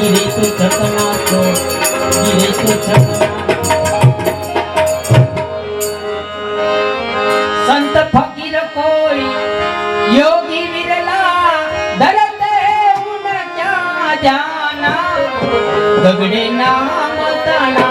गिरे तो छकना तो गिरे तो छकना संत फकीर कोई योगी विरला डरते उन क्या जाना गगड़े नाम तना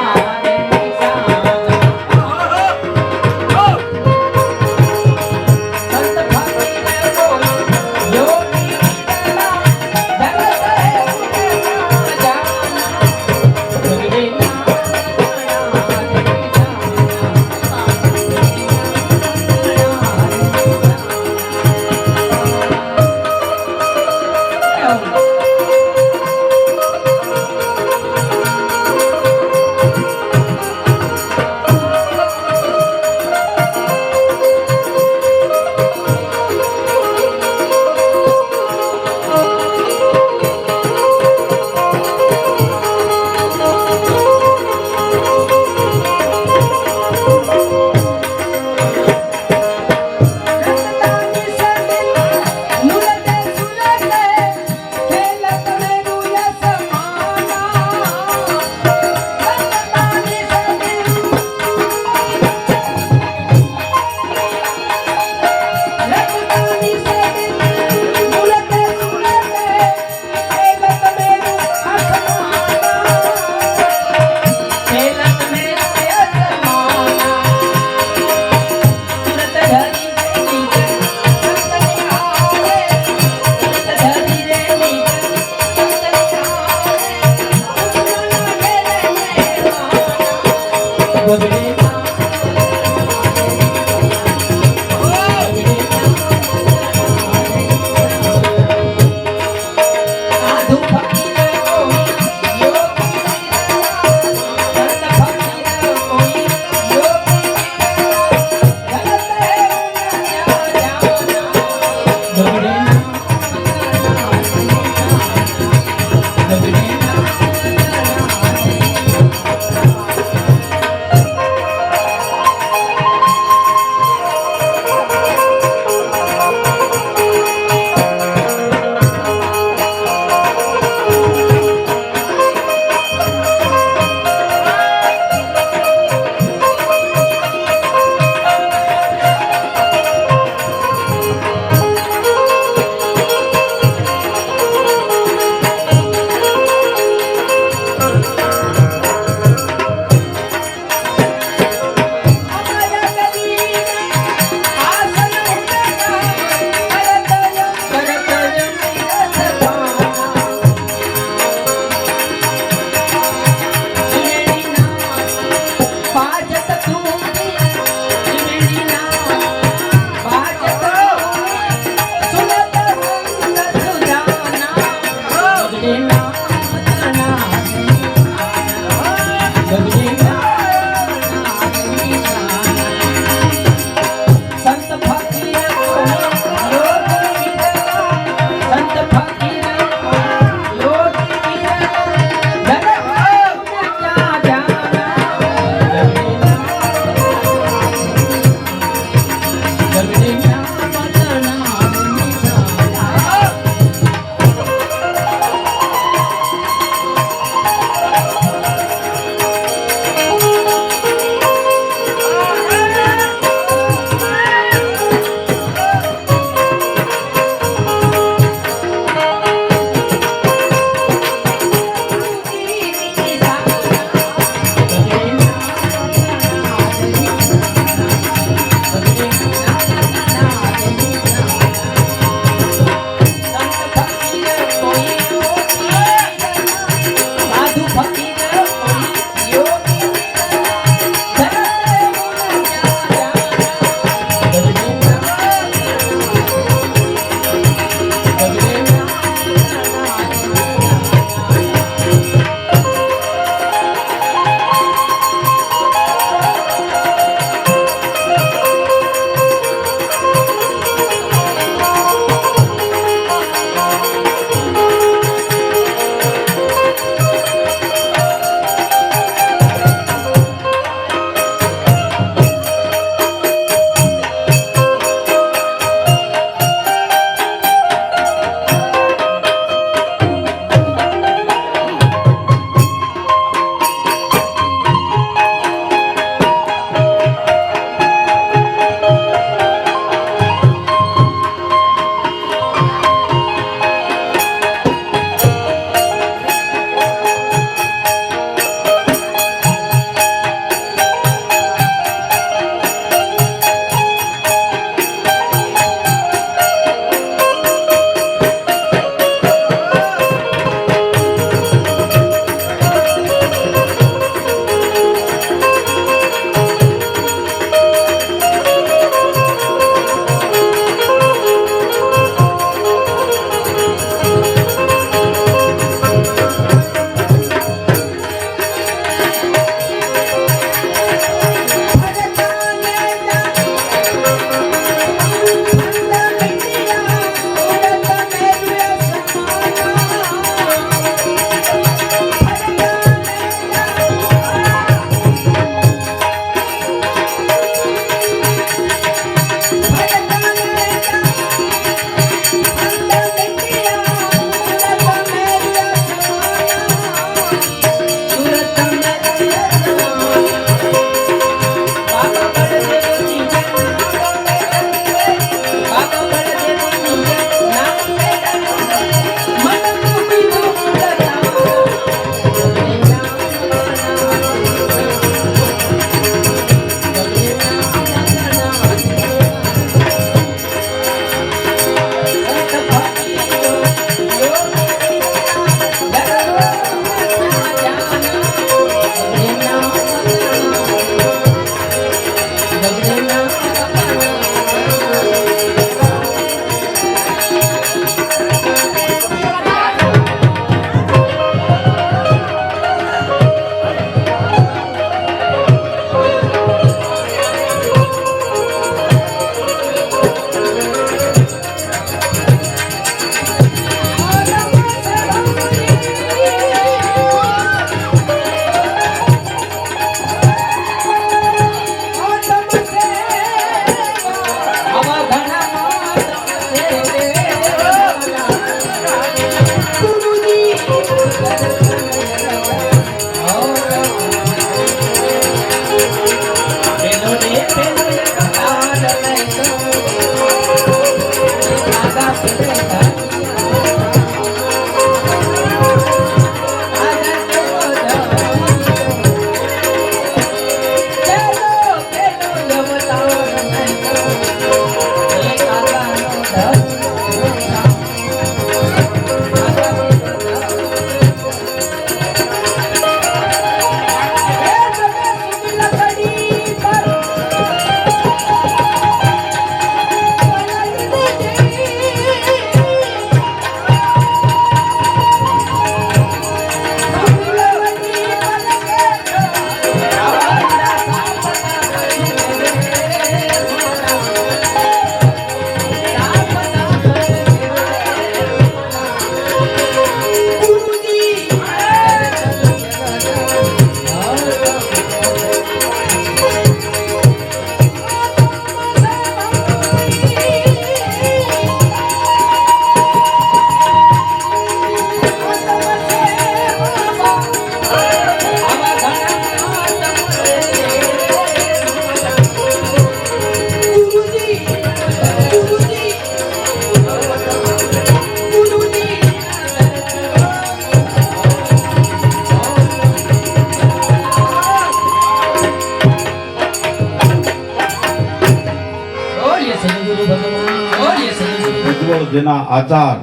જેના આચાર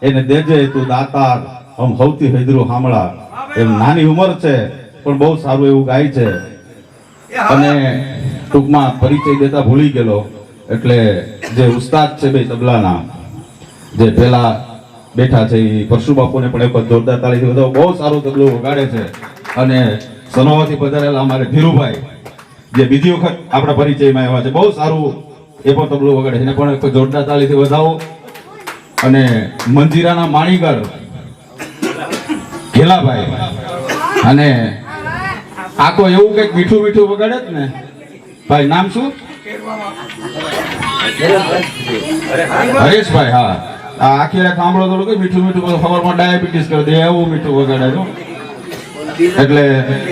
એને દેજે તું દાતાર હમ હૌથી હૈદરું હામળા. એમ નાની ઉંમર છે પણ બહુ સારું એવું ગાય છે. અને ટૂંકમાં પરિચય દેતા ભૂલી ગયેલો એટલે જે ઉસ્તાદ છે બે તબલાના જે પેલા બેઠા છે એ પરશુ બાપુને પણ એક જોરદાર તાળીથી બધા બહુ સારું તબલું વગાડે છે. અને સનોવાથી પધારેલા અમારે ધીરુભાઈ જે બીજી વખત આપણા પરિચયમાં આવ્યા છે બહુ સારું એ પણ તબલું વગાડે છે એને પણ એક જોરદાર તાળીથી વધાવો. અને મંજીરાના માણીગર ઘેલાભાઈ અને આખો એવું કઈક મીઠું મીઠું વગાડે જ ને ભાઈ નામ શું હરેશભાઈ. હા આખી રાત સાંભળો થોડું કઈ મીઠું મીઠું ખબરમાં ડાયાબિટીસ કરી દે એવું મીઠું વગાડે છો. એટલે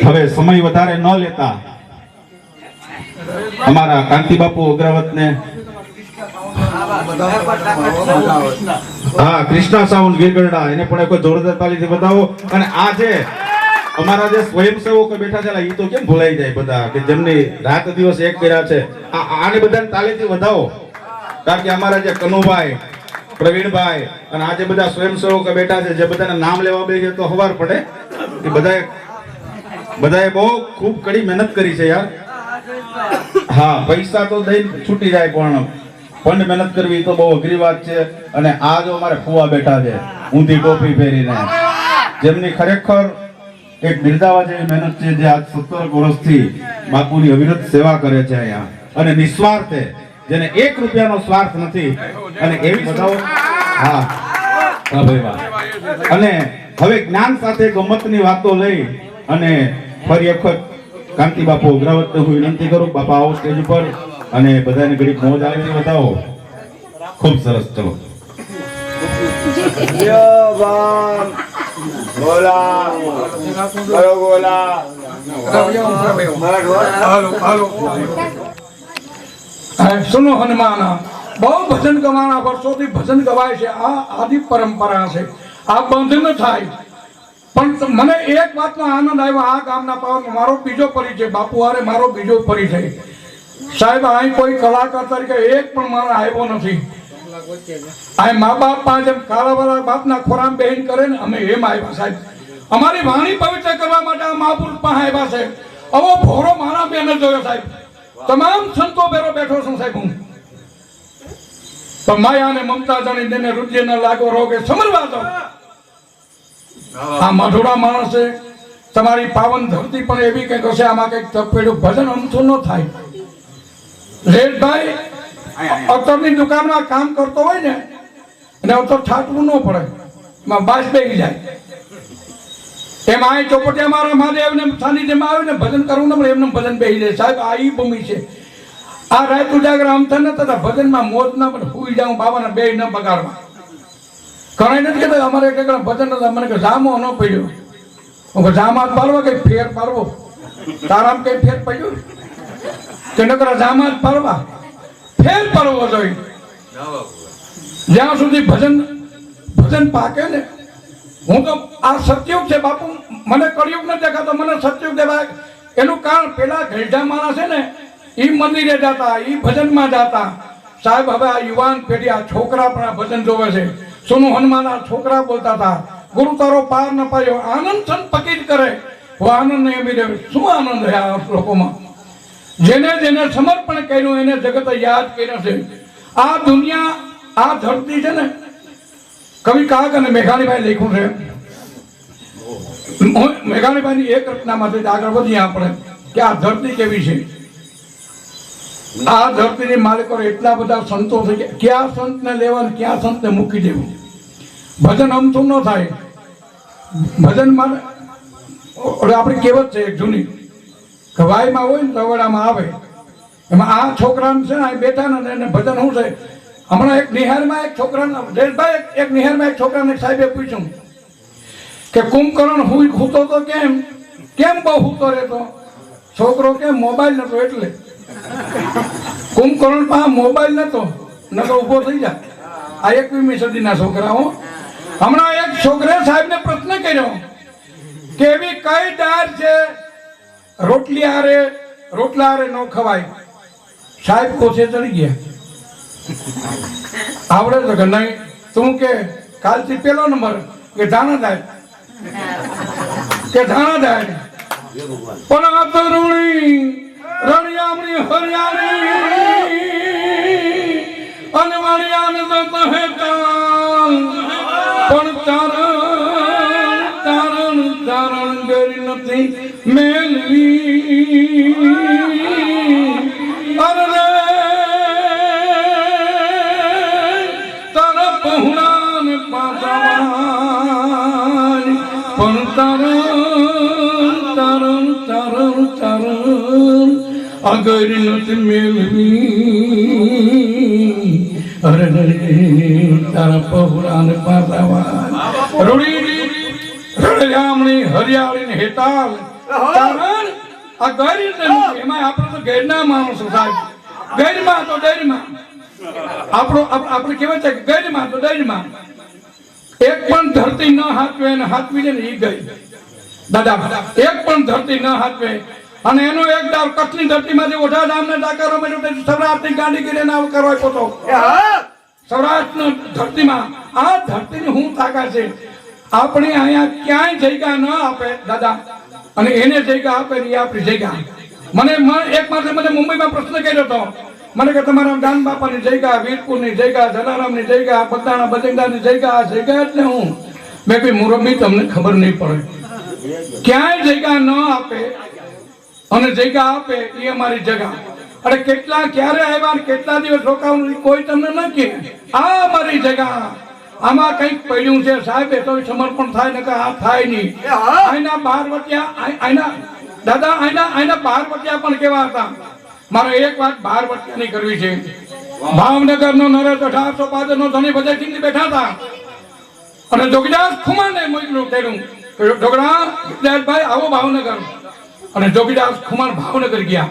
હવે સમય વધારે ન લેતા અમારા કાંતિ બાપુ અગ્રવત ને હા કૃષ્ણા સાઉન્ડ ગીરગઢડા એને પણ એક જોરદાર તાળીથી બતાવો. અને આ જે અમારા જે સ્વયંસેવકો બેઠા છે એ તો કેમ ભૂલાઈ જાય બધા કે જેમની રાત દિવસ એક કર્યા છે આને બધાને તાળીથી વધાવો. કારણ કે અમારા જે કનુભાઈ પ્રવીણભાઈ અને આ જે બધા સ્વયંસેવકો બેઠા છે જે બધાના નામ લેવા બેસે તો ખબર પડે કે બધાએ બહુ ખૂબ કડી મહેનત કરી છે યાર. હા પૈસા તો દઈ છૂટી જાય પણ મહેનત કરવી તો બહુ અઘરી વાત છે. અને આ જો અમારે ફુવા બેઠા છે ઊંધી ટોપી પહેરીને જેમની ખરેખર એક બિરદાવા જેવી મહેનત છે જે આજ 17 વર્ષથી બાપુની અવિરત સેવા કરે છે અહીંયા અને નિસ્વાર્થે જેને 1 રૂપિયાનો સ્વાર્થ નથી. અને એવી બધાઓ હા ભાઈ વાહ. અને હવે જ્ઞાન સાથે ગમતની વાતો લઈ અને ફરી વખત કાંતિ બાપુ અગ્રવતને હું વિનંતી કરું બાપા આવો સ્ટેજ ઉપર અને બધાને ઘડી મોજ આવે છે બતાવો. ખૂબ સરસ. ચલો सुनो हनुमान बहुत भजन गवाना वर्षों भजन गवाय છે આ આદિ પરંપરા છે આ બંધ ન થાય. પણ મને એક વાતનો આનંદ આવ્યો આ ગામના પાવનમાં મારો બીજો પરિચય બાપુ હારે મારો બીજો પરિચય સાહેબ અહીં કોઈ કલાકાર તરીકે એક પણ મારા આવ્યો નથી. અહીં મા બાપ પાસે જેમ કાળાવાળા બાપના ખોરામ બહેન કરે ને અમે એમ આવ્યા સાહેબ. અમારી વાણી પવિત્ર કરવા માટે આ મહાપુરુષ પાસે આવ્યા છે. આવો ભોરો મારા બેન જોયો સાહેબ. તમામ સંતો બેરો બેઠો છું સાહેબ હું. તો માયા ને મમતા જાણી તેને રુચિ ન લાગો રોગે સમરવા દો. આ મધુરા માણસ છે તમારી પાવન ધરતી પણ એવી કંઈક હશે આમાં કંઈક તપેડું ભજન અમથું ન થાય. રેશભાઈ અત્તરની દુકાનમાં કામ કરતો હોય ને અને અત્તર છાટવું ન પડે એમાં બાસ બેસી જાય. એમાં અહીં ચોપટિયા મારા મહાદેવ ને સાનિધ્યમાં આવ્યું ને ભજન કરવું ને એમને ભજન બેસી જાય સાહેબ. આ ઈ ભૂમિ છે. આ રાત ઉજાગર આમ થાય ને તથા ભજનમાં મોજ ના પણ હુઈ જાઉં બાબાના બે ન બગાડવા. ઘણા નથી કહેતા અમારે એક ભજન હતા મને કે જામો ન પડ્યો જામા પાડવા કઈ ફેર પાડવો તારામ કઈ ફેર પડ્યું કે નકરા જામા જ પાડવા ફેર પાડવો જોઈએ. જ્યાં સુધી ભજન પાકે ને, હું તો આ સતયુગ છે બાપુ, મને કળિયુગ નથી દેખાતો, મને સતયુગ દેખાય. એનું કારણ પેલા ગઈઢા માણસ છે ને, એ મંદિરે જતા, એ ભજનમાં જતા. સાહેબ હવે આ યુવાન પેઢી, આ છોકરા પણ આ ભજન જોવે છે. સોનું હનુમાન આ છોકરા બોલતા હતા, ગુરુ તારો પાર ન પાયો, આનંદ છન પકીટ કરે, હું આનંદ નહીં એમી રહ્યો. શું આનંદ રહ્યા લોકોમાં? જેને જેને સમર્પણ કર્યું એને જગત યાદ કર્યો છે. આ દુનિયા, આ ધરતી છે ને, કવિ કાગ અને મેઘાણીભાઈ લખ્યું છે. મેઘાણીભાઈની એક રચનામાંથી આગળ વધીએ આપણે કે આ ધરતી કેવી છે. આ ધરતીની માલિકો એટલા બધા સંતો થઈ ગયા, ક્યાં સંતને લેવા ક્યાં સંતને મૂકી દેવું. ભજન અમથું ન થાય. ભજન માં આપણી કહેવત છે એક જૂની, કે વાયમાં હોય ને રવડામાં આવે. એમાં આ છોકરાને છે ને અહીં બેઠા ને એને ભજન શું છે. હમણાં એક નિહારમાં એક છોકરાને, જયેશભાઈ, એક નિહારમાં એક છોકરાને સાહેબે પૂછ્યું કે કુંભકર્ણ હૂતો તો કેમ બહુ હૂતો રહેતો? છોકરો કેમ મોબાઈલ નતો એટલે. કુંભકર્ણ પાસે મોબાઈલ નતો, નતો ઊભો થઈ જાય. આ 21મી સદીના છોકરાઓ. હમણાં એક છોકરે સાહેબને પ્રશ્ન કર્યો કે એવી કઈ દાળ છે રોટલા હારે ન ખવાય? સાહેબ કોસે ચડી ગયા. આવડે તો કે નહીં. તું કે કાલથી પેલો નંબર કે ધાણા દાળ, પણ આ તો રણિયામણી હરિયાળી અને વાણિયાને તો કહે તાલ, પણ તારણ ગરી નથી મેલવી. અરે તારા પહોળાને પાછાવાય, પણ તારણ અગર નથી મેળવી. અરે તારા પહોળાને પાછાવાય. રણિયામણી હરિયાળી હેતાલ તારણ આ ગરી નથી. એમાં આપણે તો ગેરના માણસો સાહેબ. ગેરમાં તો ડેરમાં આપણે કહેવાય છે કે ગેરમાં તો ડેરમાં. એક પણ ધરતી ન હાથવે અને હાથવી છે ને એ ગઈ દાદા. એક પણ ધરતી ન હાથવે અને એનો એક દાવ કચ્છની ધરતીમાંથી ઓઢા ધામને ડાકારો મળ્યો, સૌરાષ્ટ્રની ગાંધીગીરી નામ કરવા પોતો. સૌરાષ્ટ્રની ધરતીમાં આ ધરતીની હું તાકાત છે. આપણે અહીંયા ક્યાંય જગ્યા ન આપે દાદા, અને એને જગ્યા આપે એ આપણી જગ્યા. મને એક માત્ર મને મુંબઈમાં પ્રશ્ન કર્યો હતો. મને કે તમારા દાન બાપાની જગ્યા, વીરપુરની જગ્યા, જલારામની જગ્યા, બગદાણા બજંગાની જગ્યા, જગ્યા એટલે હું. મેં કઈ મુરબ્બી તમને ખબર નહીં પડે. ક્યાંય જગ્યા ન આપે અને જગ્યા આપે એ અમારી જગ્યા. અરે કેટલા ક્યારે આવ્યા, કેટલા દિવસ રોકાવાનું કોઈ તમને ન કહે. આ અમારી જગ્યા. આમાં કઈક પડ્યું છે સાહેબ, એ તો સમર્પણ થાય ને કે આ થાય નહીં. આના 12 વટિયા, દાદા આના 12 વટિયા પણ કેવા હતા. મારે એક વાત 12 વટિયાની કરવી છે. ભાવનગર નો નરેશ 1805 નો ધણી ભજનસિંહ બેઠા હતા અને જોગીદાસ ખુમાને મોકલ્યું તેનું ઢોકળા વિદ્યાર્થભાઈ આવો ભાવનગર. અને જોગીદાસ ખુમાન ભાવનગર ગયા.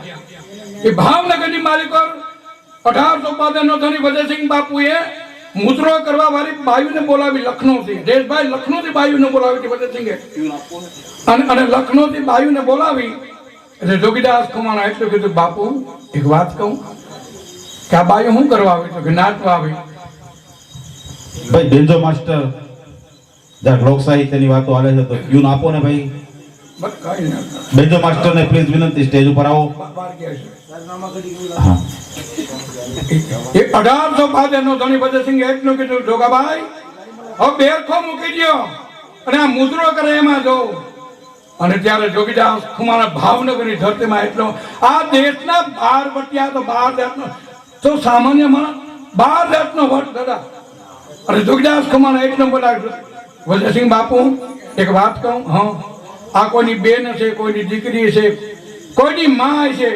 એ ભાવનગરની માલિકો 1805 નો ધણી ભજનસિંહ બાપુએ મુદ્રો કરવા વાળી બાયુને બોલાવી લખનૌથી. દેશભાઈ લખનૌથી બાયુને બોલાવી ભજનસિંહે, અને લખનૌથી બાયુને બોલાવી એટલે જોગીદાસ ખુમાણા એટલું કીધું, બાપુ એક વાત કહું કે આ બાયુ શું કરવા આવી? તો કે નાચવા આવી. ભાઈ બેન્જો માસ્ટર જ્યાં લોક સાહિત્યની વાતો હાલે છે તો ટ્યુન આપો ને ભાઈ. બેન્જો માસ્ટર ને પ્લીઝ વિનંતી, સ્ટેજ ઉપર આવો. 1805 નો ધણી ભજનસિંહ એટલું કીધું, જોગાભાઈ હવે બેરખો મૂકી દો અને આ મુદ્રો કરે એમાં જો. અને ત્યારે જોગીદાસ ખુમાણા ભાવનગરની ધરતીમાં એટલો આ દેશના 12 વટિયા તો 12 જાતનો તો સામાન્ય માણસ 12 જાતનો વટ દાદા. અને જોગીદાસ ખુમાણા એટલો બોલાવ્યો, ભજનસિંહ બાપુ એક વાત કહું. હા, આ કોઈની બેન છે, કોઈની દીકરી છે, કોઈની માં છે.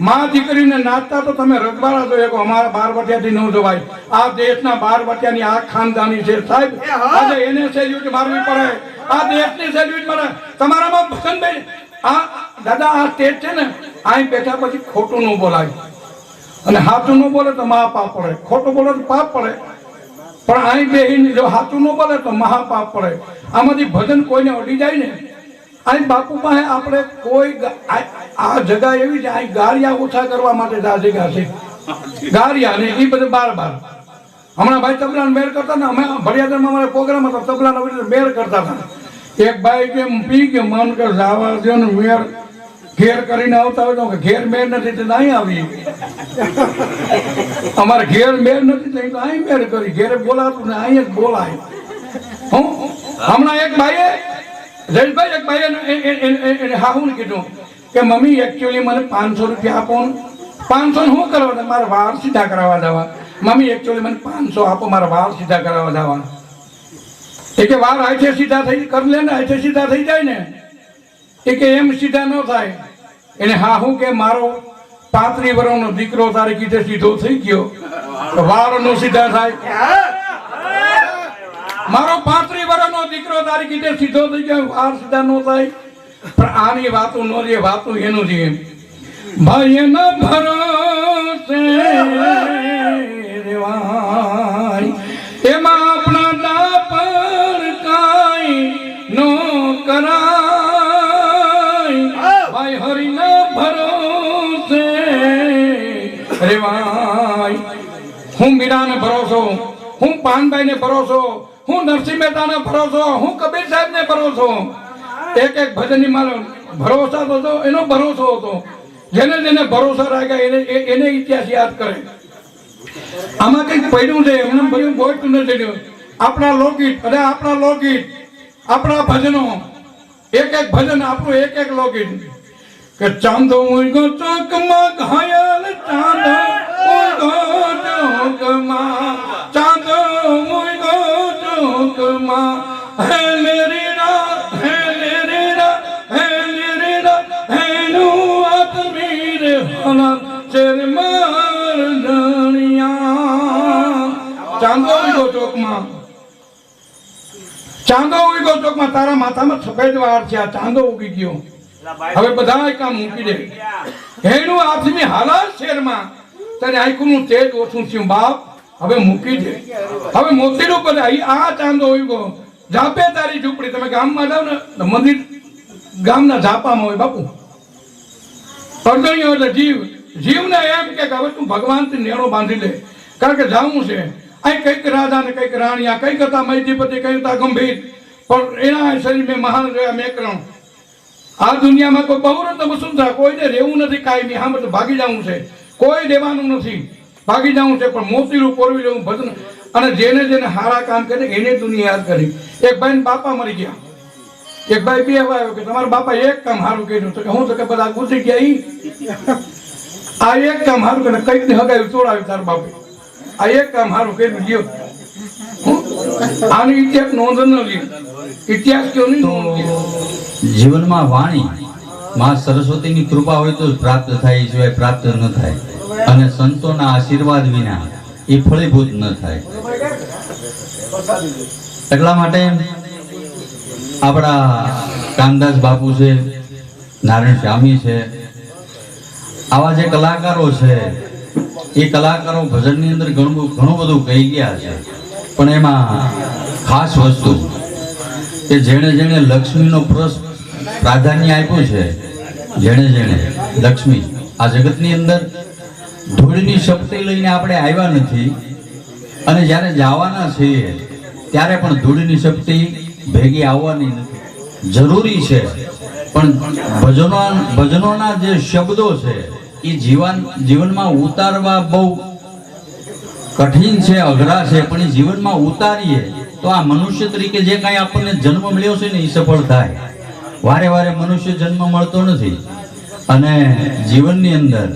માં દીકરીને નાચતા તો તમે રજવાડા જોઈએ, અમારા 12 વટિયાથી ન જોવાય. આ દેશના 12 વટિયાની આ ખાનદાની છે સાહેબ. આજે એને સેલ્યુટ મારવી પડે, આ દેશની સેલ્યુટ મારે. તમારામાં ભજનભાઈ આ દાદા આ સ્ટેજ છે ને, અહીં બેઠા પછી ખોટું ન બોલાય અને સાચું ન બોલે તો મા પાપ પડે, ખોટું બોલે તો પાપ પડે. પણ અહીં બેહીને જો સાચું ન બોલે તો મહાપાપ પડે. આમાંથી ભજન કોઈને અડી જાય ને, અહીં બાપુ પાસે આપણે કોઈ આ જગા એવી છે, અહીં ગારિયા ઓછા કરવા માટે આ જગ્યા છે. ગારિયા ને એ બધું બાર હમણાં ભાઈ તબલાનો મેળ કરતા ને, અમે ભડિયાદરમાં અમારે પ્રોગ્રામ હતો, તબલાનો મેળ કરતા હતા. એક ભાઈ કેમ પી ગયો, મન કે જવા દો ને, મેળ ઘેર કરીને આવતા હોય તો ઘેર મેળ નથી તો નહીં આવી. અમારે ઘેર મેળ નથી તો અહીં મેળ કરી, ઘેરે બોલાતું ને અહીં જ બોલાય. હમણાં એક ભાઈએ જયેશભાઈ એક ભાઈએ એને હાહુને કીધું કે મમ્મી એકચ્યુઅલી મને 500 રૂપિયા આપો ને. 500 શું કરવા? મારે વાળ સીધા કરાવવા જવા. મમ્મી એકચ્યુઅલી મને 500 આપો, મારા વાળ સીધા કરાવવા જવા. એ કે વાળ આઠે સીધા થઈ કરી લે ને, આઠે સીધા થઈ જાય ને. એ કે એમ સીધા ન થાય. એને હા હું કે મારો 35 વર્ષનો દીકરો તારે કીધે સીધો થઈ ગયો, વાળ નો સીધા થાય. મારો 35 વર્ષનો દીકરો તારે કીધે સીધો થઈ ગયો, વાળ સીધા ન થાય. પણ આની વાતો નો રે, વાતો એનું છે. ભાઈ એના ભરોસે રેવાય, એમાં આપણા દાપણ કાઈ નો કરાય. ભાઈ હરિના ભરોસે રેવાય. હું મીરાને ભરોસો, હું પાનભાઈને ભરોસો, હું નરસિંહ મહેતાને ભરોસો, હું કબીર સાહેબને ભરોસો. એક એક ભજનની મારો ભરોસા હતો, એનો ભરોસો હતો. જેને જેને ભરોસા રાખ્યા એને ઇતિહાસ યાદ કરે. આમાં કંઈક પડ્યું છે, એમને બધું બોલતું નથી. આપણા લોકગીત અને આપણા લોકગીત, આપણા ભજનો, એક એક ભજન આપણું એક એક લોકગીત. કે ચાંદો ઉગો ચોકમાં ઘાયલ, ચાંદો ઉગો ચોકમાં, ચાંદો ઉગો ચોકમાં, હે લેરી રા, હે લેરી રા, હે લેરી રા, હેનું આત્મીર હલા ચરમાર દણિયા. ચાંદો ઉગો ચોકમાં, ચાંદો ઉગો ચોકમાં, તારા માથામાં સફેદ વાળ છે, આ ચાંદો ઉગી ગયો. હવે બધા કામ મૂકી દે. એનું આદમી હાલાત શેરમાં તારે આંખનું તેજ ઓછું થયું બાપ, હવે મૂકી દે. હવે મોતીનું કરે આ ચાંદો ઉગ્યો, જાપે તારી ઝૂંપડી. તમે ગામમાં જાવ ને મંદિર ગામના ઝાપામાં હોય બાપુ. અર્જણીઓ એટલે જીવને એમ કે હવે તું ભગવાનથી નેણો બાંધી લે, કારણ કે જાવું છે. અહીં કઈક રાજા ને કઈક રાણિયા, કઈક હતા મૈત્રીપતિ, કઈક હતા ગંભીર, પણ એના શરીર મેં મહાન રહ્યા મેકરણ. આ દુનિયામાં કોઈ બહુરત્ન વસુંધરા, કોઈને રહેવું નથી કાયમી. હા મતલબ ભાગી જવું છે, કોઈ દેવાનું નથી, ભાગી જવું છે. પણ મોતીનું પોરવી લેવું ભજન. અને જેને જેને સારા કામ કરે એને દુનિયા યાદ કરી. એક ભાઈ બાપા મરી ગયા, એક ભાઈ બે આવ્યો કે તમારા બાપા એક કામ સારું કર્યું. તો કે હું તો કે બધા ગુજરી ગયા ઈ આ એક કામ સારું કરે, કઈક ને હગાવ્યું તોડાવ્યું તાર બાપે, આ એક કામ સારું કર્યું લ્યો. આની ઇતિહાસ નોંધ ન લ્યો, ઇતિહાસ કયો નહીં. જીવનમાં વાણી માં સરસ્વતીની કૃપા હોય તો જ પ્રાપ્ત થાય, સિવાય પ્રાપ્ત ન થાય. અને સંતોના આશીર્વાદ વિના એ ફળીભૂત ન થાય. એટલા માટે આપણા કામદાસ બાપુ છે, નારાયણ સ્વામી છે, આવા જે કલાકારો છે એ કલાકારો ભજનની અંદર ઘણું બધું કહી ગયા છે. પણ એમાં ખાસ વસ્તુ કે જેણે જેણે લક્ષ્મીનો પ્રાધાન્ય આપ્યું છે, જેણે જેણે લક્ષ્મી આ જગતની અંદર ધૂળની શક્તિ લઈને આપણે આવ્યા નથી, અને જ્યારે જવાના છીએ ત્યારે પણ ધૂળની શક્તિ ભેગી આવવાની નથી. જરૂરી છે, પણ ભજનોના જે શબ્દો છે એ જીવનમાં ઉતારવા બહુ કઠિન છે, અઘરા છે. પણ એ જીવનમાં ઉતારીએ તો આ મનુષ્ય તરીકે જે કાંઈ આપણને જન્મ મળ્યો છે ને એ સફળ થાય. વારે વારે મનુષ્ય જન્મ મળતો નથી, અને જીવનની અંદર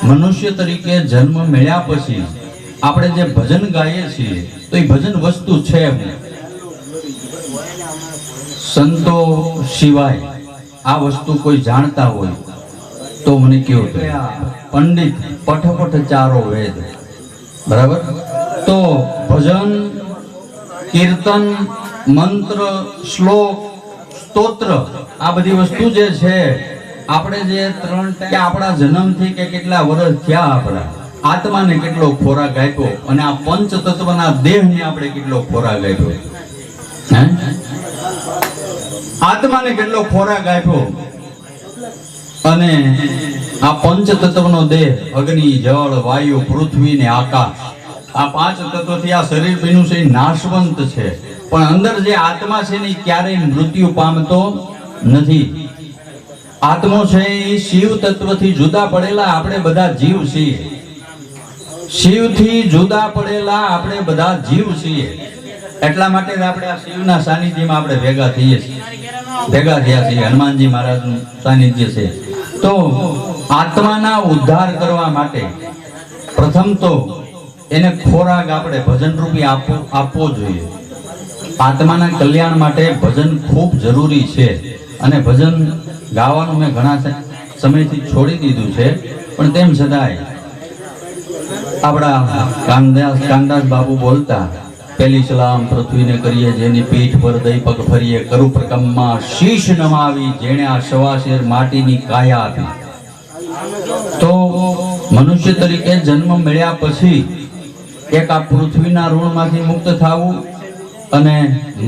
મનુષ્ય તરીકે જન્મ મળ્યા પછી આપણે જે ભજન ગાઈએ છીએ તો એ ભજન વસ્તુ છે. સંતો સિવાય આ વસ્તુ કોઈ જાણતા હોય તો મને કેવું પંડિત પઠ ચારો વેદ, બરાબર. તો ભજન, કીર્તન, મંત્ર, શ્લોક, સ્તોત્ર આ બધી વસ્તુ જે છે આપણે જે 3 આપણા જન્મથી કે કેટલા વર્ષ થયા આપણા આત્માને કેટલો ખોરાક આપ્યો અને આ પંચ તત્વના દેહને આપણે કેટલો ખોરાક આપ્યો, હે? આત્માને કેટલો ખોરાક આપ્યો અને આ પંચ તત્વનો દેહ અગ્નિ, જળ, વાયુ, પૃથ્વી ને આકાશ, આ પાંચ તત્વથી આ શરીર બન્યું છે, નાશવંત છે. પણ અંદર જે આત્મા છે ને ક્યારેય મૃત્યુ પામતો નથી. આત્મો છે એ શિવ તત્વથી જુદા પડેલા આપણે બધા જીવ છીએ. શિવથી જુદા પડેલા આપણે બધા જીવ છીએ. એટલા માટે જ આપણે આ શિવના સાનિધ્યમાં આપણે ભેગા થઈએ છીએ, ભેગા થયા છીએ. હનુમાનજી મહારાજનું સાનિધ્ય છે. તો આત્માના ઉદ્ધાર કરવા માટે પ્રથમ તો એને ખોરાક આપણે ભજન રૂપી આપવો જોઈએ. આત્માના કલ્યાણ માટે ભજન ખૂબ જરૂરી છે. અને ભજન ગાવાનું મેં ઘણા સમયથી છોડી દીધું છે, પણ તેમ છતાંય આપણા કાનદાસ બાપુ બોલતા, પેલી સલામ પૃથ્વીને કરીએ જેની પીઠ પર દઈ પગ ફરીએ, કરું પ્રકમમાં શીશ નમાવી જેણે આ સવાશેર માટીની કાયા આપી. તો મનુષ્ય તરીકે જન્મ મળ્યા પછી એક આ પૃથ્વીના ઋણમાંથી મુક્ત થવું અને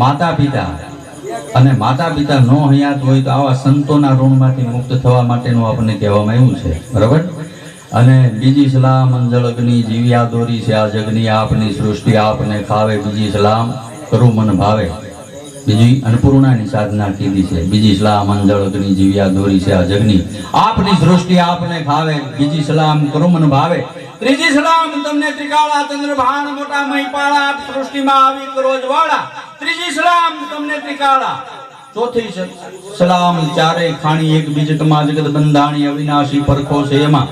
માતા પિતા નો હયાત હોય તો આવા સંતોના ઋણમાંથી મુક્ત થવા માટેનું આપણને કહેવામાં આવ્યું છે, બરાબર. અને બીજી સલામ મંજળ અગ્નિ જીવ્યા દોરી છે આ જગની, આપની સૃષ્ટિ આપને ખાવે. બીજી સલામ કરું મન ભાવે. બીજી અન્નપૂર્ણાની સાધના કીધી છે. બીજી સલામ મંજળ અગ્નિ જીવ્યા દોરી છે આ જગની, આપની સૃષ્ટિ આપને ખાવે. બીજી સલામ કરું મન ભાવે. ત્રીજી સલામ તમને ત્રિકાળા ચંદ્રભાન મોટા મહિપાળા, આપ સૃષ્ટિમાં આવી કરો જવાળા. ત્રીજી સલામ તમને ત્રિકાળા. ચોથી સલામ ચારે ખાણી એક બીજકમાં જગત બંધાણી, અવિનાશી પરખો છે એમાં.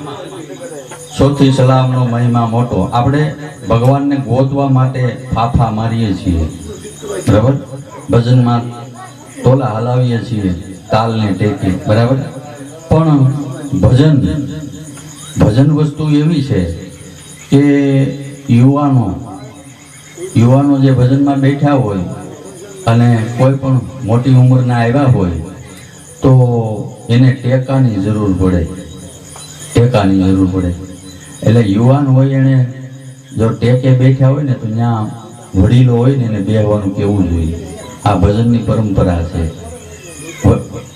ચોથી સલામનો મહિમા મોટો. આપણે ભગવાનને ગોતવા માટે ફાફા મારીએ છીએ, બરાબર. ભજનમાં તોલા હલાવીએ છીએ તાલને ટેકે, બરાબર. પણ ભજન વસ્તુ એવી છે કે યુવાનો જે ભજનમાં બેઠા હોય અને કોઈ પણ મોટી ઉંમરના આવ્યા હોય તો એને ટેકાની જરૂર પડે. એટલે યુવાન હોય એને જો ટેકે બેઠા હોય ને તો ત્યાં વડીલો હોય ને એને બેહવાનું કેવું જોઈએ. આ ભજનની પરંપરા છે.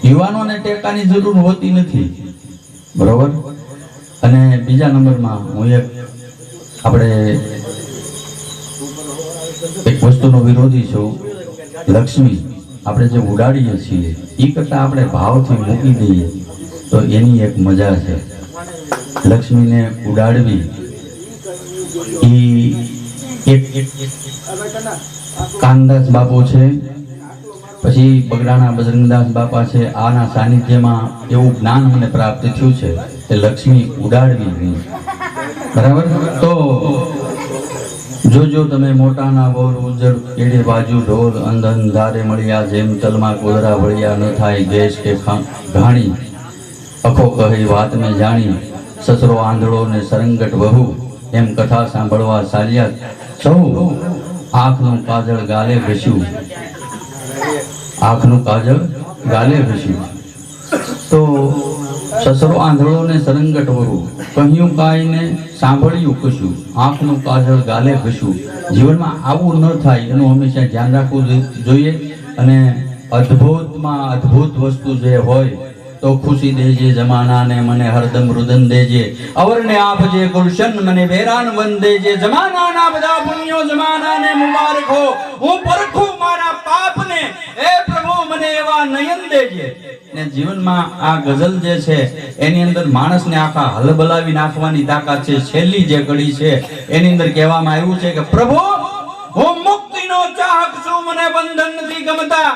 યુવાનોને ટેકાની જરૂર હોતી નથી, બરોબર. અને બીજા નંબરમાં હું આપણે એક વસ્તુનો વિરોધી છું. લક્ષ્મી આપણે જે ઉડાડીએ છીએ એ કરતાં આપણે ભાવથી મૂકી દઈએ તો એની એક મજા છે. લક્ષ્મીને ઉડાડવી એ એક કાનદાસ બાપુ છે, પછી બગડાના બજરંગદાસ બાપા છે. આના સાનિધ્યમાં એવું જ્ઞાન મને પ્રાપ્ત થયું છે કે લક્ષ્મી ઉડાડવી નહીં, બરાબર. તો જોજો તમે મોટાના બોલ ઉજ્જડ કેડે બાજુ ઢોલ, અંધ અંધારે મળ્યા જેમ તલમાં કોદરા વળ્યા, ન થાય ગેસ કે ઘાણી, અખો કહી વાત મેં જાણી, સસરો આંધળો ને સરંગટ વહુ, એમ કથા સાંભળવા ચાલ્યા સૌ. આંખનું કાજળ ગાલે ઘસ્યું, તો સસરો આંધળો ને સરંગટ વહુ, કહ્યું કાંઈ ને સાંભળ્યું કશું, આંખનું કાજળ ગાલે ઘસ્યું. જીવનમાં આવું ન થાય એનું હંમેશા ધ્યાન રાખવું જોઈએ. અને અદ્ભુતમાં અદ્ભુત વસ્તુ જે હોય તો ખુશી દેજે જમાનાને, મને હરદમ રુદન દેજે, અવરને આપજે ગુલશન, મને વેરાન વન દેજે. જમાનાના બધા પુણ્યો જમાનાને મુબારક હો, હું પરખું મારા પાપને, હે પ્રભુ મને એવા નયન દેજે. ને જીવનમાં આ ગઝલ જે છે એની અંદર માણસને આખા હલબલાવી નાખવાની તાકાત છે. છેલ્લી જે કડી છે એની અંદર કહેવામાં આવ્યું છે કે પ્રભુ હું મુક્તિનો ચાહક છું, મને બંધન નથી ગમતા,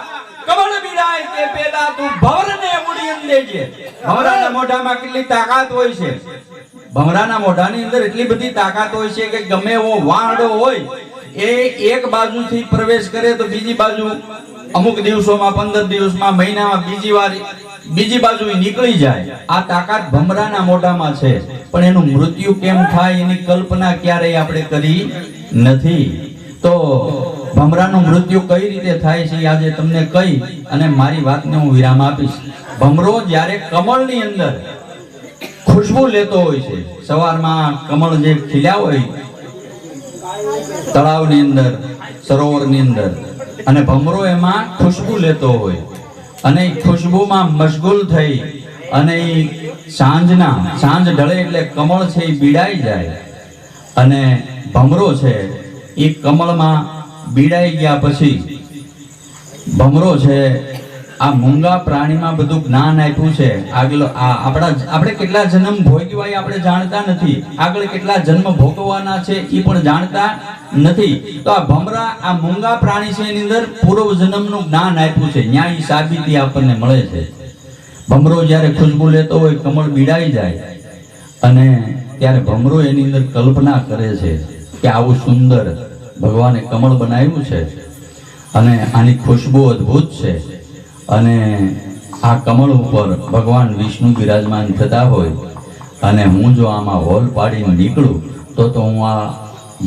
કમળ બિરાય તે પેલા તું ભવરને ઉડીન દેજે. ભમરાના મોઢામાં કેટલી તાકાત હોય છે. ભમરાના મોઢાની અંદર એટલી બધી તાકાત હોય છે કે ગમે એવો વાંડો હોય એ એક બાજુથી પ્રવેશ કરે તો બીજી બાજુ અમુક દિવસોમાં, 15 દિવસમાં, મહિનામાં બીજી બાજુ નીકળી જાય. આ તાકાત ભમરાના મોઢામાં છે. પણ એનું મૃત્યુ કેમ થાય એની કલ્પના ક્યારેય આપણે કરી નથી. તો ભમરાનું મૃત્યુ કઈ રીતે થાય છે આજે તમને કહી અને મારી વાતને હું વિરામ આપીશ. ભમરો જ્યારે કમળની અંદર ખુશ્બુ લેતો હોય છે. સવારમાં કમળ જે ખીલ્યા હોય તળાવની અંદર, સરોવરની અંદર, અને ભમરો એમાં ખુશ્બુ લેતો હોય અને એ ખુશ્બુમાં મશગુલ થઈ અને સાંજ ઢળે એટલે કમળ છે એ બીડાઈ જાય અને ભમરો છે એ કમળમાં બીડાઈ ગયા પછી ભમરો છે આ મૂંગા પ્રાણીમાં બધું જ્ઞાન આપ્યું છે. આપણે કેટલા જન્મ ભોગવ્યા એ આપણે જાણતા નથી, આગળ કેટલા જન્મ ભોગવવાના છે એ પણ જાણતા નથી. તો આ ભમરા, આ મૂંગા પ્રાણી છે એની અંદર પૂર્વ જન્મનું જ્ઞાન આપ્યું છે. ન્યાય સાબિતી આપણને મળે છે. ભમરો જ્યારે ખુશ્બુ લેતો હોય, કમળ બીડાઈ જાય અને ત્યારે ભમરો એની અંદર કલ્પના કરે છે કે આવું સુંદર ભગવાને કમળ બનાવ્યું છે અને આની ખુશ્બુ અદ્ભુત છે અને આ કમળ ઉપર ભગવાન વિષ્ણુ બિરાજમાન થતા હોય અને હું જો આમાં હોલ પાડીને નીકળું તો હું આ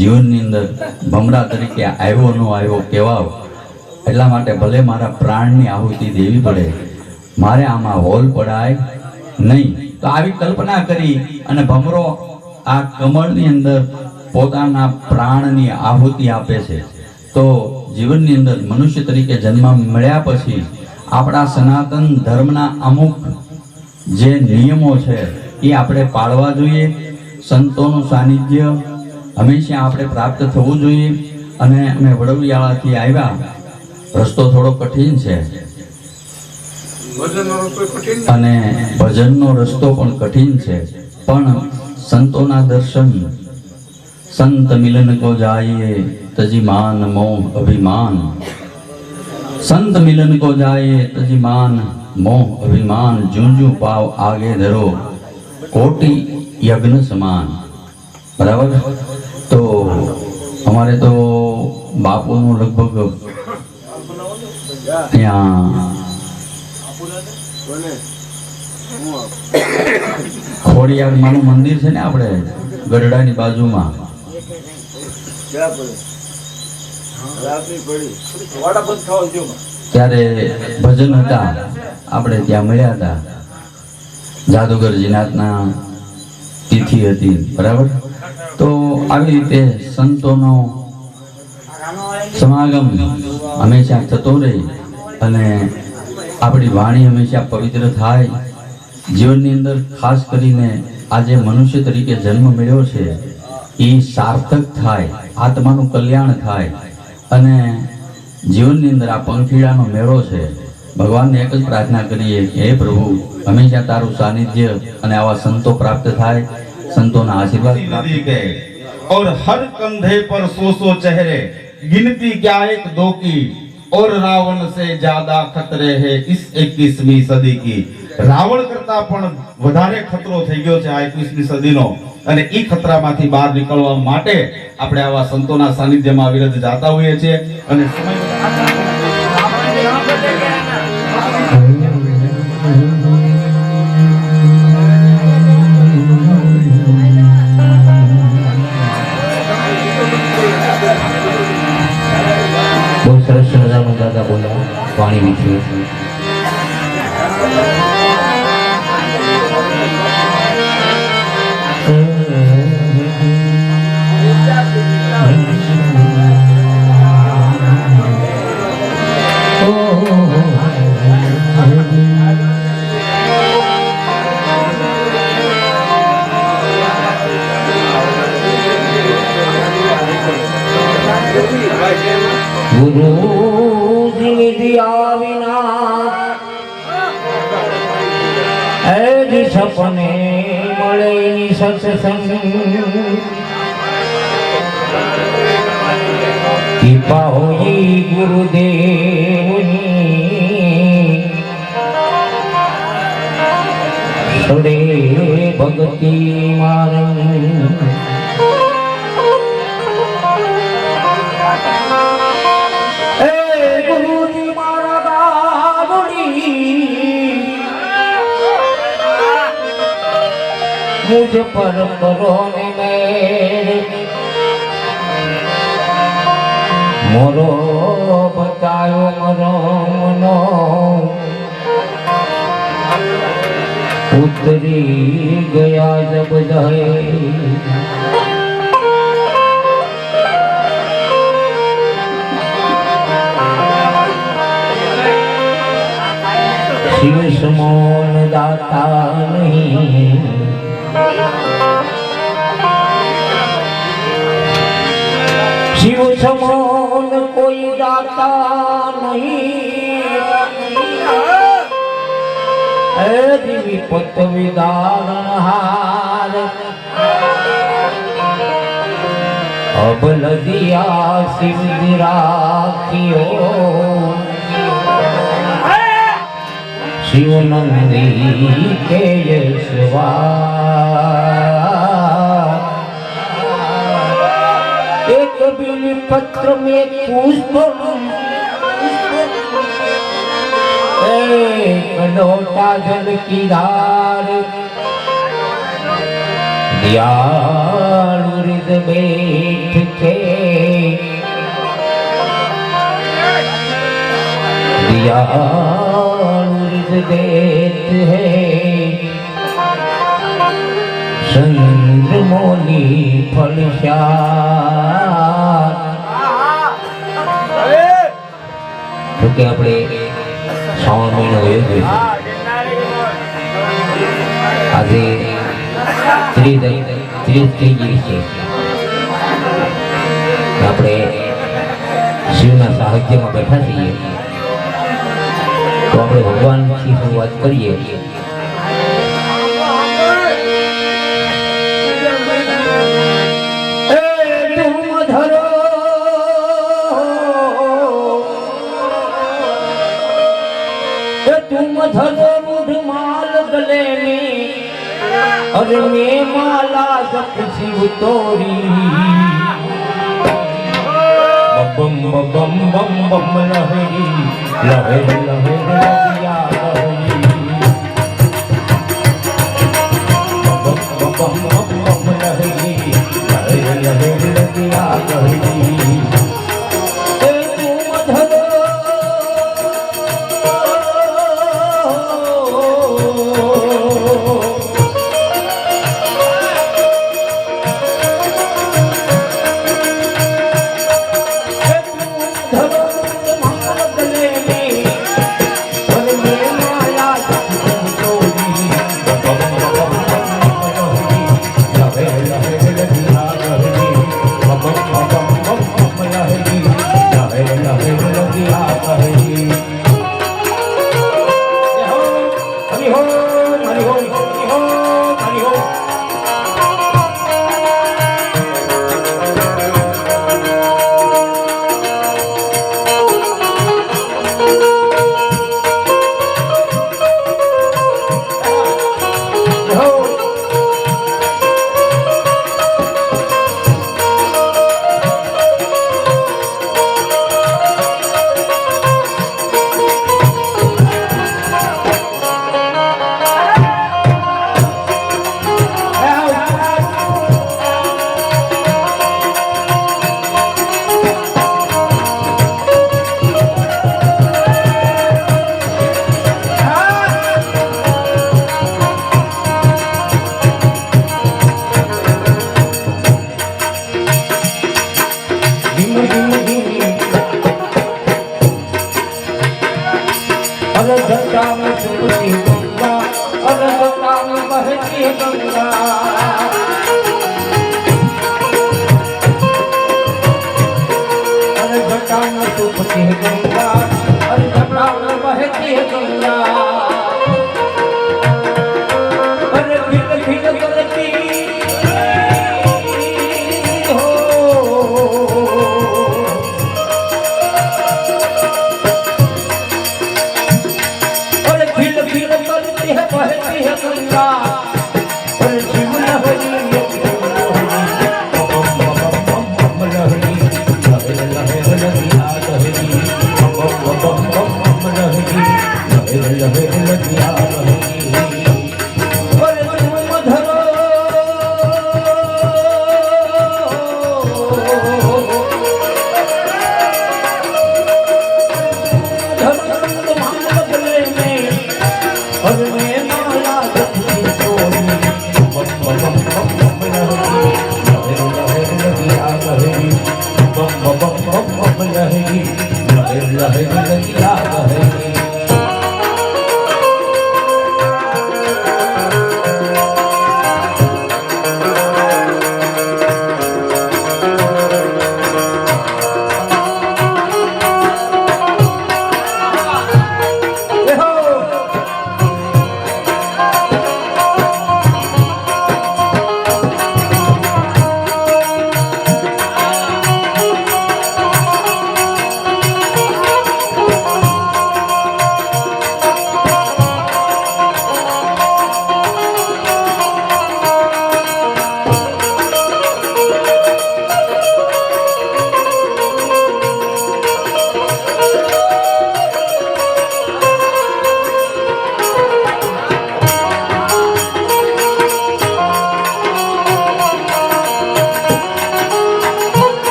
જીવનની અંદર ભમરા તરીકે આવ્યો ન આવ્યો કહેવાવ. એટલા માટે ભલે મારા પ્રાણની આહુતિ દેવી પડે, મારે આમાં હોલ પડાય નહીં. તો આવી કલ્પના કરી અને ભમરો આ કમળની અંદર પોતાના પ્રાણની આહુતિ આપે છે. તો જીવનની અંદર મનુષ્ય તરીકે જન્મ મળ્યા પછી આપણા સનાતન ધર્મના અમુક જે નિયમો છે એ આપણે પાળવા જોઈએ. સંતોનું સાનિધ્ય હંમેશા આપણે પ્રાપ્ત થવું જોઈએ. અને અમે વડોદરાથી આવ્યા, રસ્તો થોડો કઠિન છે અને ભજનનો રસ્તો પણ કઠિન છે, પણ સંતોના દર્શન, સંત મિલન કો જાઈએ તજી માન મોહ અભિમાન, સંત મિલન કો જાઈએ તજી માન મોહ અભિમાન, જુંજુ પાવ આગે ધરો કોટી યજ્ઞ સમાન. બરાબર. તો અમારે તો બાપુનું લગભગ ત્યાં ખોડિયાર માનું મંદિર છે ને આપણે ગઢડાની બાજુમાં, ત્યારે ભજન હતા, આપણે ત્યાં મળ્યા હતા. જાદુગર જીનાથના તિથિ હતી. બરાબર. તો આવી રીતે સંતોનો સમાગમ હંમેશા થતો રહે અને આપણી વાણી હંમેશા પવિત્ર થાય. જીવનની અંદર ખાસ કરીને આજે મનુષ્ય તરીકે જન્મ મળ્યો છે એ સાર્થક થાય, આત્માનું કલ્યાણ થાય. અને જીવનની અંદર આ પંખીડાનો મેળો છે. ભગવાનને એક જ પ્રાર્થના કરીએ કે હે પ્રભુ, હંમેશા તારું સાનિધ્ય અને આવા સંતો પ્રાપ્ત થાય, સંતોના આશીર્વાદ પ્રાપ્ત થાય. और हर कंधे पर सौ चेहरे, गिनती क्या एक दो की, और रावण से ज्यादा खतरे है इस 21वीं सदी की. રાવણ કરતા પણ વધારે ખતરો થઈ ગયો છે આ 21મી સદીનો, અને એ ખતરામાંથી બહાર નીકળવા માટે આપણે આવા સંતોના સાનિધ્યમાં વિરત જાતા હોઈએ છીએ. અને બહુ સરસ મજાનું દાદા બોલ્યા વાણી વિશે. ગુરુજીની દિયા વિના એજ સપને મળે ની સત્સંગ, કૃપા હોઈ ગુરુદેવની સડે ભક્તિ મારંગ. मुझ पर करो मेरे, मोरो बतायो मरो मनो, उतरी गया जब जाए शिव समोन दाता नहीं शिव समोन कोई दाता नहीं विपत विदारण हार अब लदिया शिव राखियो शिव नंदी के यशवा एक बिल पत्र में पुष्प एक लोटा जल की धार दयालु हृदय बैठ के दयालु हृदय देते हैं चंद्रमौली फलशार तो क्या अपने श्रावण महीनो आज 30 છે આપણે શિવના સાહિત્યમાં બેઠા છીએ તો આપણે ભગવાનથી શરૂઆત કરીએ तुम धरो मुझ माल गले में और मैं माला जप शिव तोरी बम बम बम बम लहरी लहर लहर लगिया लहरी बम बम बम बम लहरी लहर लहर लगिया लहरी और मैं माला लहरी लगिया गहरी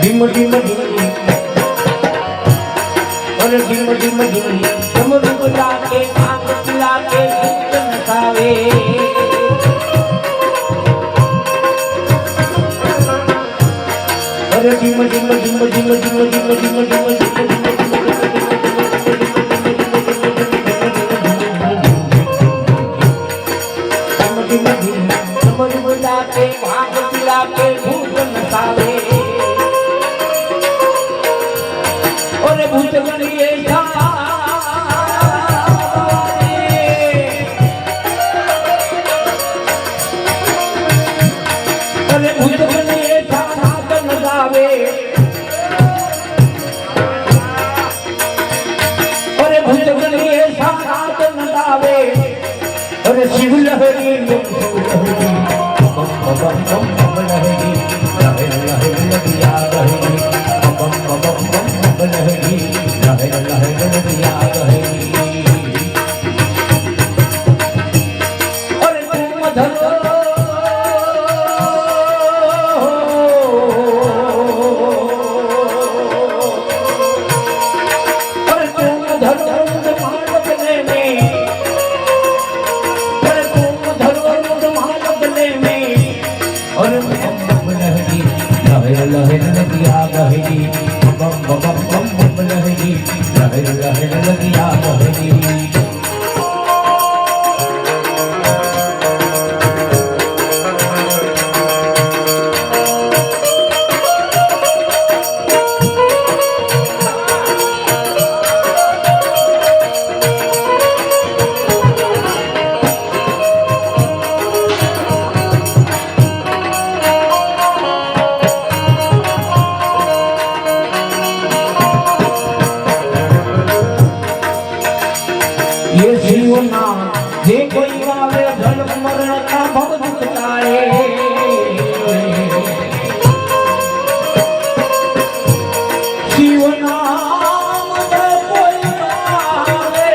डिम डिम डिम और डिम डिम डिम डमरू बजा के भांग पिला के गीत नचावे और dim dim dim dim dim dim dim dim डमरू बजा के भांग पिला के भूत नचावे और भूत गणिए अरे भूत गणिए नजावे अरे भूत गणिए नजावे अरे शिव लहरी लहरी लहरी लगिया गहरी लहरी लहर लहर लगिया गहरी अरे तुम धरो अरे तुम धरो मानव में अरे तुम धरो मानव में और लहरी लहर लहर लगिया गहरी बम बम बम बम लहरी लहर लहर लगिया गहरी ये शिव नाम जे कोई गावे जन्म मरण का भव दुख टाळे शिव नाम जे कोई गावे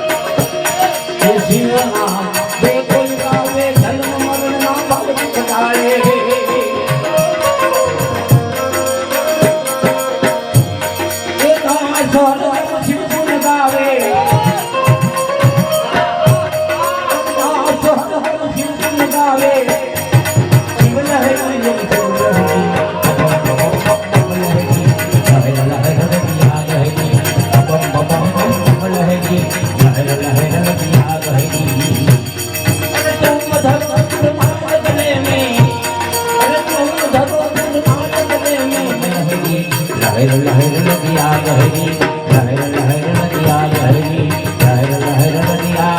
ये शिव नाम जे कोई गावे जन्म मरण का भव दुख टाळे लहर लहर लगिया गहरी लहर लहर लगिया गहरी लहर लहर लगिया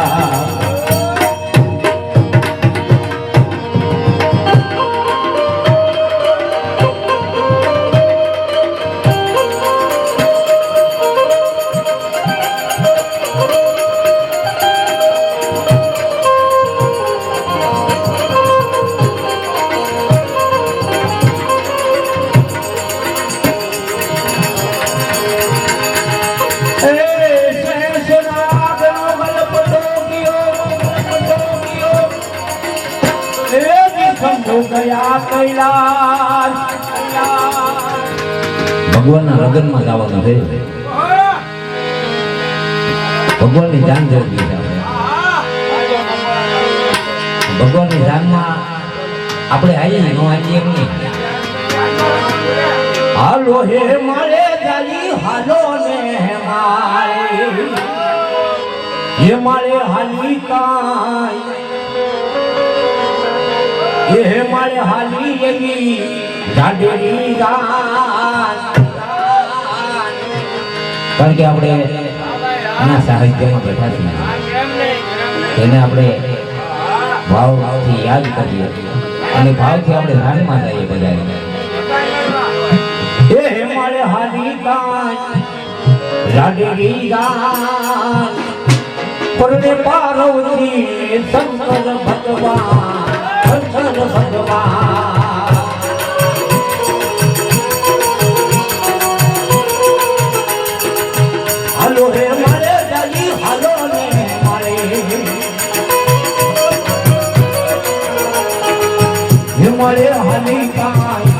हो गया कैलाश ભગવાનના લગ્નમાં જવાનું છે. ભગવાનની જાન જરૂરી છે. ભગવાનની જાનમાં આપણે આવીએ ન આવીએ એમ નહીં. હાલો હે મારે જાલી હાલો ને મારે હે મારે હાલી કાય હે મારે હાલી એવી જાડેરી જાન. કારણ કે આપણે એના સાહિત્યમાં બેઠા છીએ એને આપણે ભાવથી યાદ કરીએ અને ભાવથી આપણે ધ્યાનમાં જઈએ બધા. હે મારે હાલી કાય જાડેરી જાન પરને પાર્વતી શંકર ભગવાન શંકર ભગવાન. હાલો હે મારે જાલી હાલો ને મારે હે મારે હાલી કાય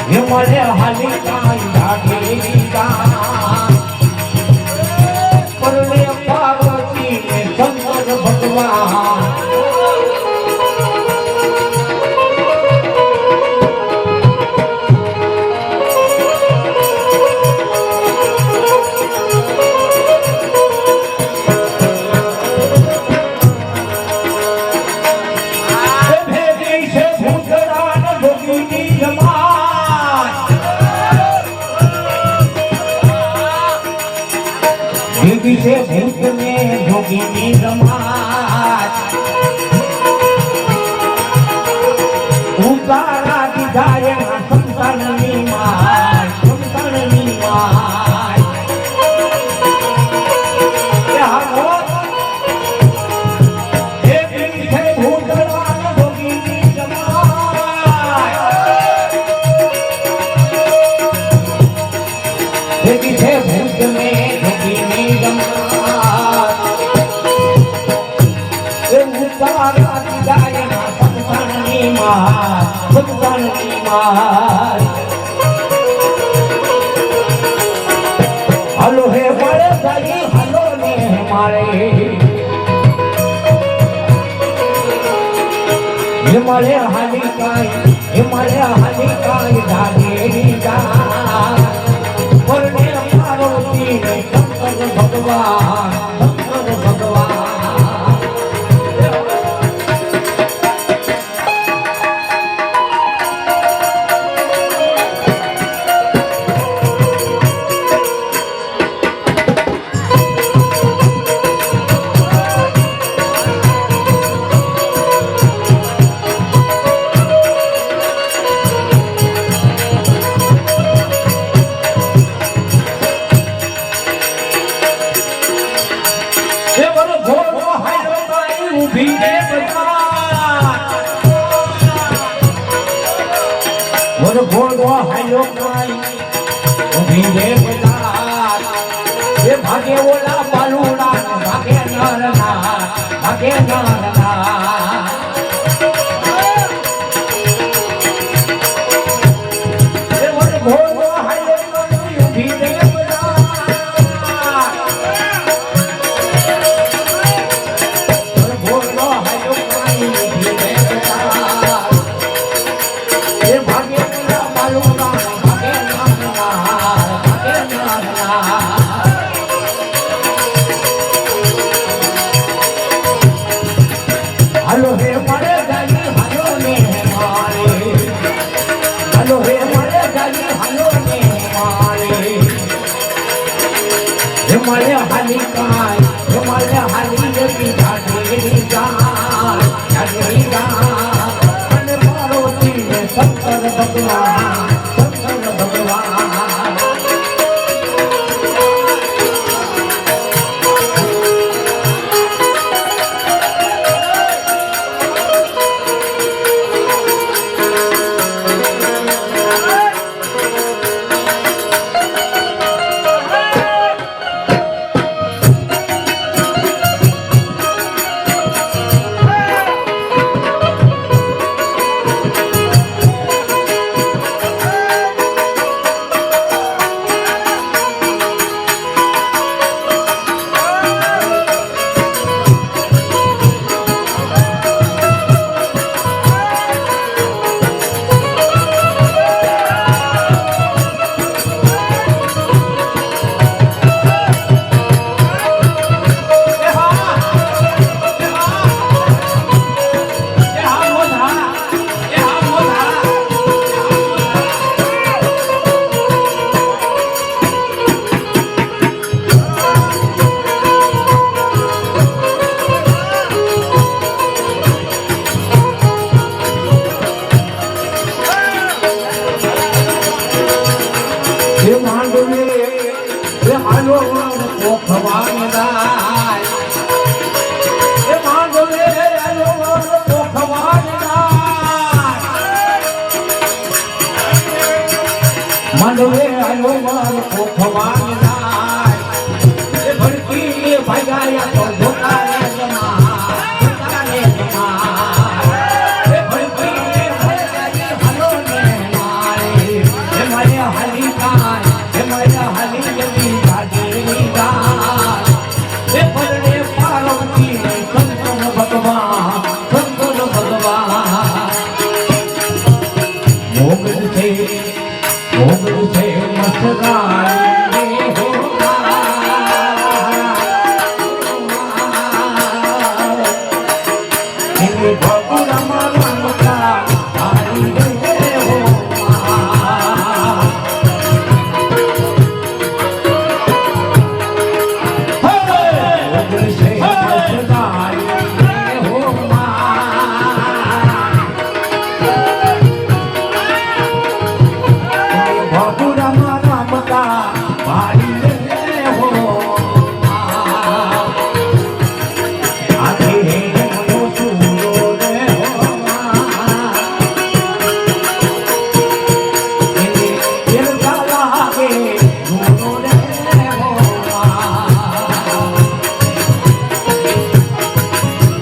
હે મારે હાલી કાય જાડેરી જાન પરને પાર્વતી શંકર ભગવાન. से भूत में जोगीनी समाज उतारा दिखाए संताननी माय संताननी माय. से भूतरान जोगीनी समाज से भूत में जोगीनी હાલો હે મારે જાલી હાલો ને મારે હે મારે હાલી કાય જાડેરી જાન પરને પાર્વતી શંકર ભગવાન શંકર ભગવાન. ભાગે ઓલા બાલુડા ભાગે નરના ભાગે નરના હાલો હે મારે જાલી હાલો ને મારે હાલો હે મારે જાલી હાલો ને મારે હે મારે હાલી કાય હે મારે હાલી જતી જાડેરી જાન જાડેરી જાન અને પાર્વતી ને શંકર ભગવાન શંકર ભગવાન. હાલવે આયો મારો કોઠવાન નાય એ ભડકી ભાગ્યા તો ધોકારે જમા ધોકારે જમા એ ભડકી ભાગ્યા હાલો ને મારે એ મારે હાલી કાય એ મારે હાલી જવી ગાડી ગાય એ પડે પાર્વતી સંતન ભગવાન મોગલ છે મથરાય હો હે ભગવાન મારા આઈ રે હો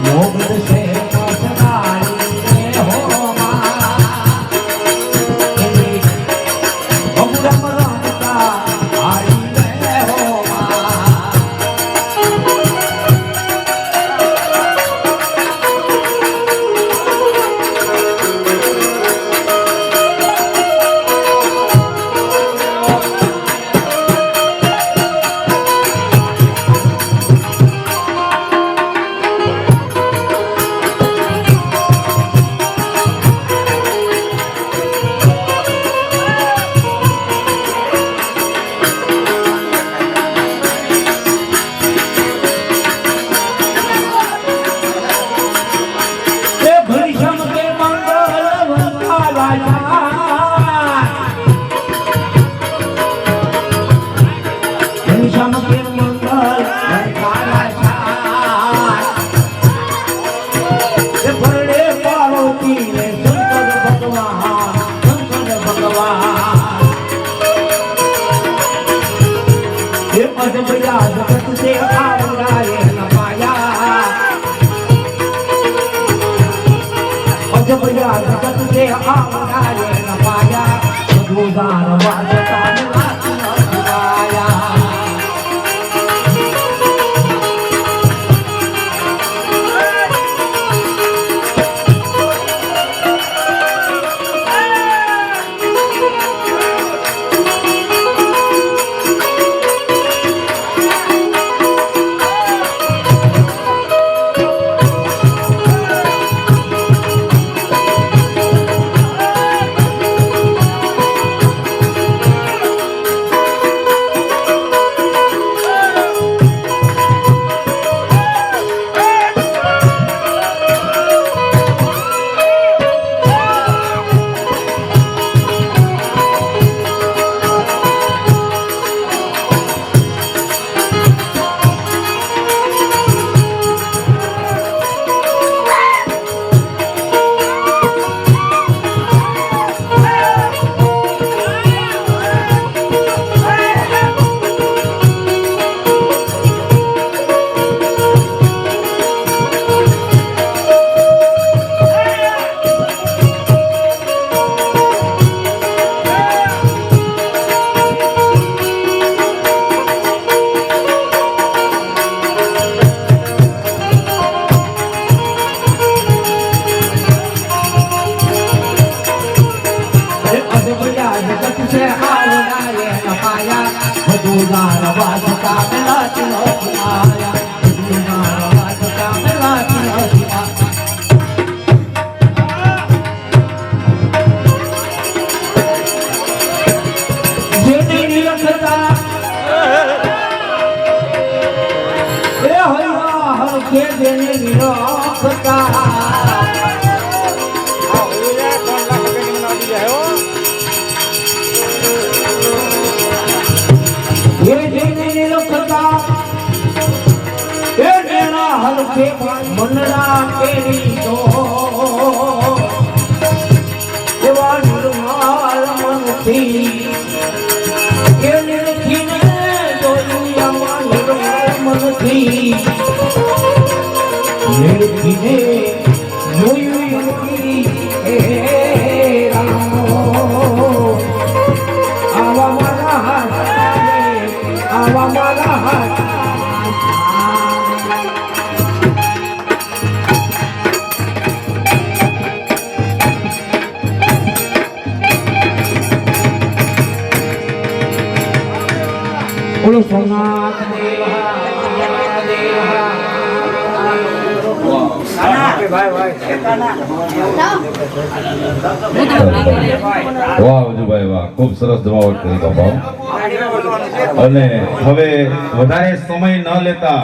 મોગલ છે મથરાય હો મનરા કેરી તો એવા નિર્મળ મન નથી એને નથી જોયું આમાં નિરમ નથી મેળવીને જોયું નથી હે રામો આવા મારા હાથ આવા મારા હાથ બોલો સોમનાથ વાહ વજુભાઈ વાહ, ખૂબ સરસ જમાવટ કરી બાપા. અને હવે વધારે સમય ન લેતા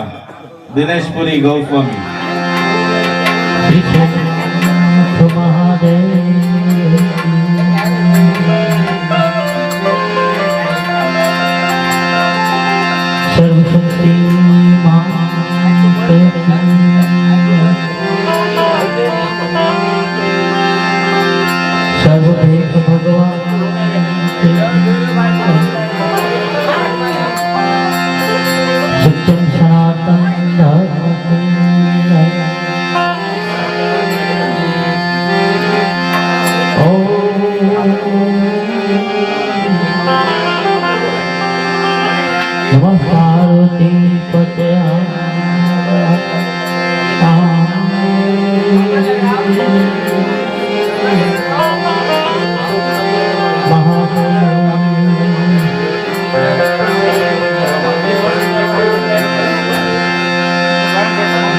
દિનેશપુરી ગૌસ્વામી सर्वशक्ति सर्वभेद भगवान सत्यम सनातन धर्म पार्वती पते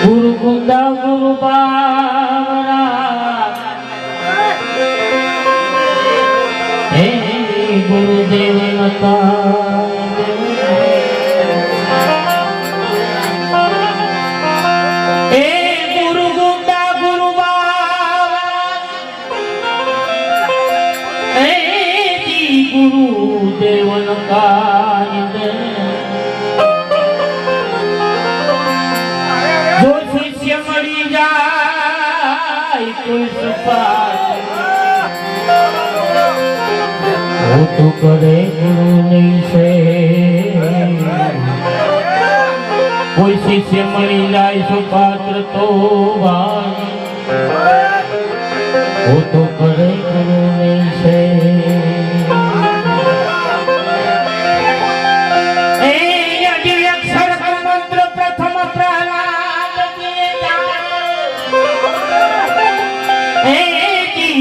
गुरु गुंदा गुरु बाबरा हे गुरुदेव नता गुरुदेवन कायदे जो शिष्य मरी जाए कोई सुपात वो तो करे गुरु नहीं से कोई शिष्य मरी जाए सुपात्र तो भाई वो तो करे गुरु नहीं से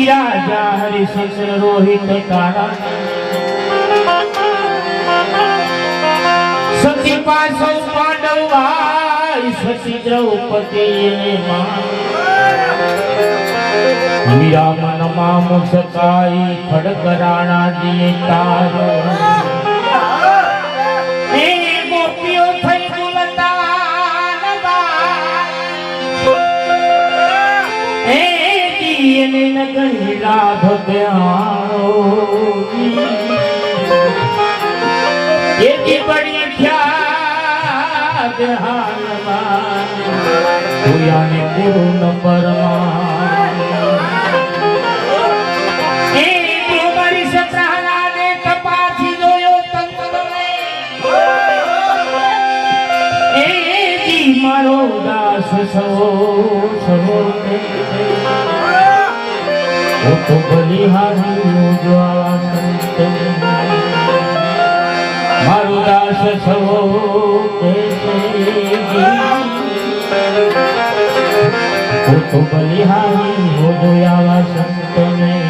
राजा हरिशंकर रोहित तारा सती पासौ पांडव भाई सती द्रौपदी मीरा मन माम सकाई खड़ग राणा दिए तारो गोपियों थई बुलता नगन राध ये बड़ी ख्यात हाने गुरु न परमा प्रहलादे तपासी जोयो तंत्र जी मारो दास सो सो वो तो बलिहारी ज्वाला संत मारो दास सवो वो तो बलिहारी हो ज्वाला संत में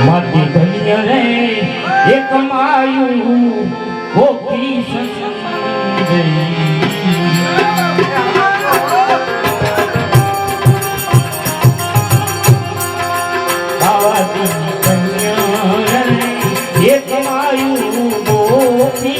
माटी धन्य रे एक मायू गोपी संत एक मायू गोपी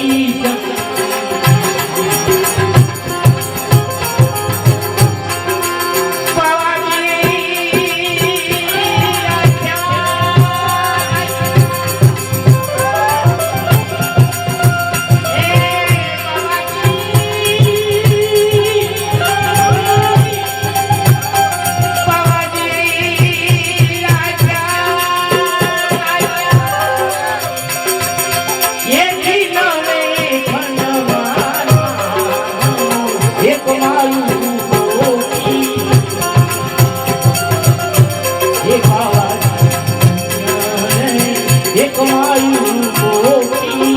એક માયું ગોપી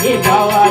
એ ગાવા